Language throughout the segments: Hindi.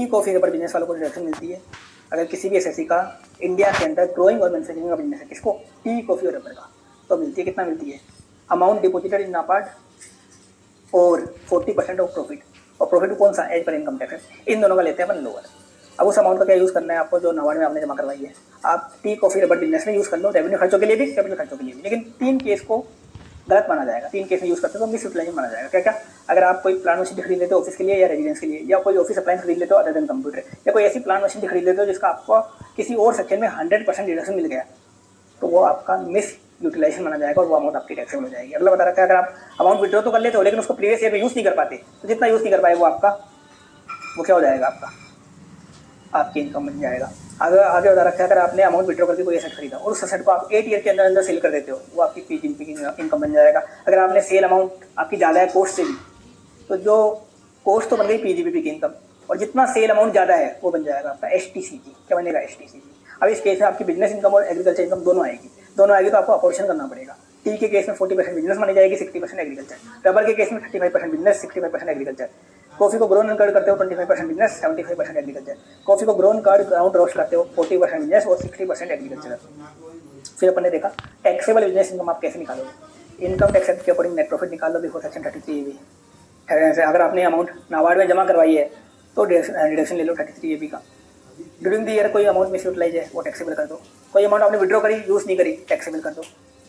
कॉफ़ी के ऊपर बिजनेस वालों को डिडक्शन मिलती है। अगर किसी भी एसएससी का इंडिया के अंदर ग्रोइंग और मैन्युफैक्चरिंग का बिजनेस है, किसको, टी, कॉफ़ी और रबर का, तो मिलती है, कितना मिलती है, अमाउंट डिपोजिटेड इन नाबार्ड और 40% ऑफ प्रॉफिट। और प्रॉफिट कौन सा, एज पर इनकम टैक्स, इन दोनों का लेते हैं अपन लोअर। अब उस अमाउंट का क्या यूज़ करना है आपको, जो नाबार्ड में आपने जमा करवाई है, आप टी, कॉफ़ी, रबर बिजनेस में यूज़ कर लो, रेवेन्यू खर्चों के लिए भी, कैपिटल खर्चों के लिए भी। लेकिन 3 केस को गलत माना जाएगा, 3 केस में यूज़ करते हो तो मिस यूटिलाइज माना जाएगा। क्या क्या, अगर आप कोई प्लांट मशीन खरीद लेते हो ऑफिस के लिए या रेजिडेंस के लिए, या कोई ऑफिस अप्लायंस खरीद लेते हो अदर देन कंप्यूटर, या कोई ऐसी प्लांट मशीन खरीद लेते हो जिसका आपको किसी और सेक्शन में 100% डिडक्शन मिल गया, तो वो आपका मिस यूटिलाइजेशन माना जाएगा और वो अमाउंट आपकी टैक्सेबल हो जाएगी। अगला बता रखा है, अगर आप अमाउंट विड्रॉ तो कर लेते हो लेकिन उसको प्रीवियस ईयर में यूज़ नहीं कर पाते, तो जितना यूज़ नहीं कर पाए वो आपका, वो क्या हो जाएगा, आपकी इनकम बन जाएगा। आगे बता रखा है, अगर आपने अमाउंट विड्रॉ करके कोई एसेट खरीदा और उस एसेट को आप 8 ईयर के अंदर सेल कर देते हो, वो आपकी पीजीपी की इनकम बन जाएगा। अगर आपने सेल अमाउंट आपकी ज़्यादा है कॉस्ट से भी, तो जो कॉस्ट तो बन गई पीजीपी की इनकम, और जितना सेल अमाउंट ज़्यादा है वो बन जाएगा आपका एसटीसीजी। क्या बनेगा, एसटीसीजी। अब इस केस में आपकी बिजनेस इनकम और एग्रीकल्चर इनकम दोनों आएगी तो आपको अपोर्शन करना पड़ेगा। टी के केस में 40% बिजनेस मानी जाएगी, 60% एग्रीकल्चर। रबर के केस में 35% बिजनेस, 65% एग्रीकल्चर। कॉफी को ग्रोन कर्ड करते हो 25% बिजनेस, 75% एग्रीकल्चर। कॉफी को ग्रोन कर्ड ग्राउंड रोस्ट करते हो 40% बिजनेस और 60% एग्रीकल्चर। फिर अपन ने देखा टैक्सेबल बिजनेस इनकम आप कैसे निकालोगे, इनकम टैक्स एक्ट के अकॉर्डिंग नेट प्रॉफिट निकाल लो बिफोर सेक्शन 33AB। अगर आपने अमाउंट नाबार्ड में जमा करवाई है तो डिडक्शन ले लो 33AB का। ड्यूरिंग द ईयर कोई अमाउंट मिस यूटिलाइज है वो टैक्सेबल कर दो। कोई अमाउंट आपने विड्रॉ करी, यूज़ नहीं करी, टैक्सेबल कर दो।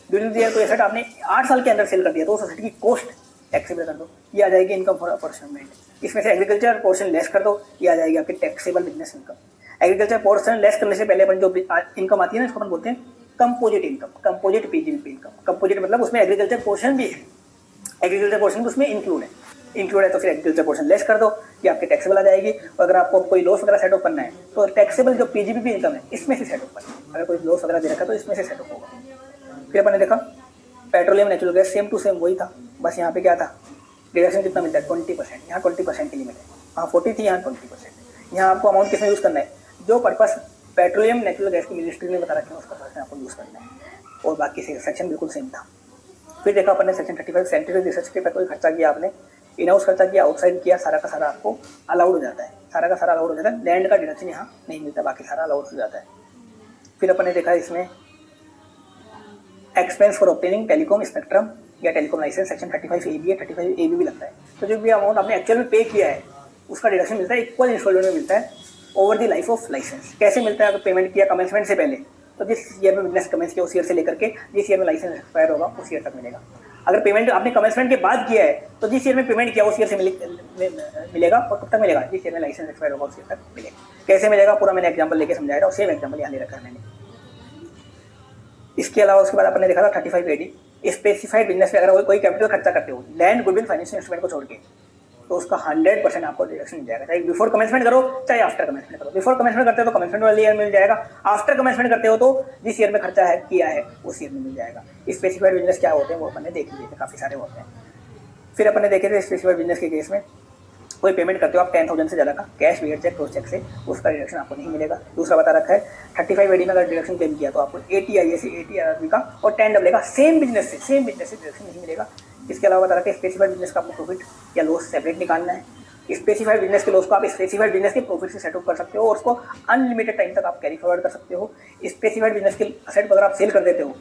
ड्यूरिंग द ईयर कोई एसेट आपने 8 साल के अंदर सेल कर दिया तो उस एसेट की कॉस्ट टैक्सेबल कर दो, ये आ जाएगी इनकम फॉर अपॉर्चुनिटी। इसमें से एग्रीकल्चर पोर्शन लेस कर दो, ये आ जाएगी आपकी taxable business income. Agriculture portion less करने से पहले अपन जो इनकम आती है ना, इसको अपन बोलते हैं composite income, composite PGP income. Composite मतलब उसमें एग्रीकल्चर पोर्शन भी है, एग्रीकल्चर पोर्शन भी उसमें इंक्लूड है तो फिर एग्रीकल्चर पोर्शन लेस कर दो, ये आपके टैक्सेबल आ जाएगी। और अगर आपको कोई लॉस वगैरह सेट ऑफ करना है तो टैक्सेबल जो पीजीपी इनकम है इसमें से सेट ऑफ करना है। अगर कोई लॉस वगैरह दे रखा है तो इसमें से सेट ऑफ होगा। फिर अपन ने देखा petroleum natural gas same to same वही था, बस यहाँ पे क्या था, डिडक्शन कितना मिलता है 20%, यहाँ 20% की लिमिट है, वहाँ 40 थी, यहाँ 20%। यहाँ आपको अमाउंट किसमें यूज़ करना है, जो पर्पस पेट्रोलियम नेचुरल गैस की मिनिस्ट्री ने बता रखा है उस पर्पस में आपको यूज़ करना है, और बाकी सेक्शन बिल्कुल सेम था। फिर देखा अपन ने सेक्शन 35 साइंटिफिक रिसर्च के पर कोई खर्चा किया आपने, इन हाउस खर्चा किया, आउटसाइड किया, सारा का सारा आपको अलाउड हो जाता है, सारा का सारा अलाउड हो जाता है। लैंड का डिडक्शन यहाँ नहीं मिलता, बाकी सारा अलाउड हो जाता है। फिर अपन ने देखा इसमें expense for obtaining telecom spectrum या टेलीकॉम लाइसेंस, सेक्शन 35AB है, 35AB भी लगता है। तो जो भी अमाउंट आपने एक्चुअल में पे किया है उसका डिडक्शन मिलता है, इक्वल इंस्टॉलमेंट में मिलता है over the life of licence. कैसे मिलता है, अगर पेमेंट किया कमेंसमेंट से पहले, तो जिस ईयर में बिजनेस कमेंस किया उस ईयर से लेकर के जिस ईयर में लाइसेंस एक्सपायर होगा उस ईयर तक मिलेगा। अगर पेमेंट आपने कमेंसमेंट के बाद किया है तो जिस ईयर में पेमेंट किया उस ईयर से मिलेगा, और कब तक मिलेगा, जिस ईयर में लाइसेंस एक्सपायर होगा उस ईयर तक मिलेगा। कैसे मिलेगा पूरा मैंने एग्जाम्पल लेके समझाया और सेम एग्जाम्पल यहाँ ले रखा है मैंने। इसके अलावा उसके बाद आपने देखा था 35AD स्पेसिफाइड बिजनेस में अगर कोई कैपिटल खर्चा करते हो लैंड, गुडविल, फाइनेंशियल इंस्ट्रूमेंट को छोड़ के, तो उसका 100% आपको डिडक्शन मिल जाएगा, चाहे बिफोर कमेंसमेंट करो चाहे आफ्टर कमेंसमेंट करो। बिफोर कमेंसमेंट करते हो तो कमेंसमेंट वाले ईयर मिल जाएगा, आफ्टर कमेंसमेंट करते हो तो जिस ईयर में खर्चा है किया है उस ईयर में मिल जाएगा। स्पेसिफाइड बिजनेस क्या होते हैं वो अपन ने देख लिए थे, काफ़ी सारे होते हैं। फिर अपन ने देखे थे स्पेसिफाइड बिजनेस के केस में कोई पेमेंट करते हो आप 10,000 से ज़्यादा का cash, bearer cheque, cross cheque से, उसका डिडक्शन आपको नहीं मिलेगा। दूसरा बता रखा है 35AD में अगर डिडक्शन क्लेम किया तो आपको 80 से 80 का और 10 का सेम बिजनेस से डिडक्शन नहीं मिलेगा। इसके अलावा बता रखा है स्पेसिफाइड बिजनेस का आपको प्रॉफिट या लॉस सेपरेट निकालना है। स्पेसिफाइड बिजनेस के लॉस को आप स्पेसिफाइड बिजनेस के प्रॉफिट से सेटअप कर सकते हो और उसको अनलिमिटेड टाइम तक आप कैरी फॉरवर्ड कर सकते हो। स्पेसिफाइड बिजनेस के असेट को अगर आप सेल कर देते हो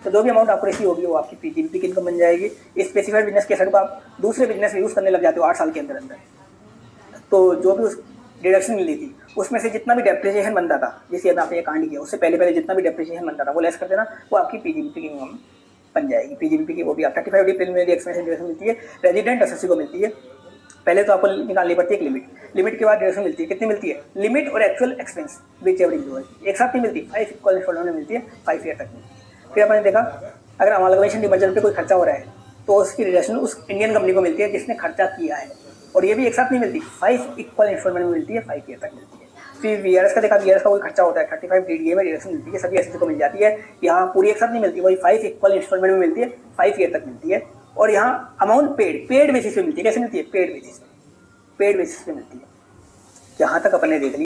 तो जो भी अमाउंट आपको रिसीव होगी वो आपकी पीजीपी की इनकम बन जाएगी। स्पेसिफाइड बिजनेस के असेट को आप दूसरे बिजनेस में यूज़ करने लग जाते हो 8 साल के अंदर तो जो भी उस डिडक्शन मिली थी उसमें से जितना भी डेप्रिसिएशन बनता था, जिस ईयर में आपने ये कांड किया उससे पहले जितना भी डेप्रिसिएशन बनता था वो लेस कर देना, वो आपकी पीजीपी की इनकम बन जाएगी। पीजीपी की वो भी आप 35 अप्रैल में एक्सपेंस डिडक्शन मिलती है, रेजिडेंट एसएससी को मिलती है। पहले तो आपको निकालनी पड़ती है एक लिमिट के बाद डिडक्शन मिलती है। कितनी मिलती है, लिमिट और एक्चुअल एक्सपेंस विच एवरी जो है एक साथ नहीं मिलती, 5 इक्वल इंस्टॉलमेंट में मिलती है, 5 ईयर तक मिलती है। फिर आपने देखा अगर अमालगमेशन डिमर्जर पे कोई खर्चा हो रहा है तो उसकी डिडक्शन उस इंडियन कंपनी को मिलती है जिसने खर्चा किया है, और ये भी एक साथ नहीं मिलती, 5 इक्वल इंस्टॉलमेंट में मिलती है, 5 ईयर तक मिलती है। फिर वीआरएस का देखा, वीआरएस का कोई खर्चा होता है 35DDA में डिडक्शन मिलती है, सभी एसएससी को मिल जाती है। यहाँ पूरी एक साथ नहीं मिलती, वही 5 इक्वल इंस्टॉलमेंट में मिलती है, 5 ईयर तक मिलती है। और यहाँ अमाउंट पेड बेसिस पे मिलती है। कैसे मिलती है, पेड बेसिस पे मिलती है। जहाँ तक अपन ने देख लिया।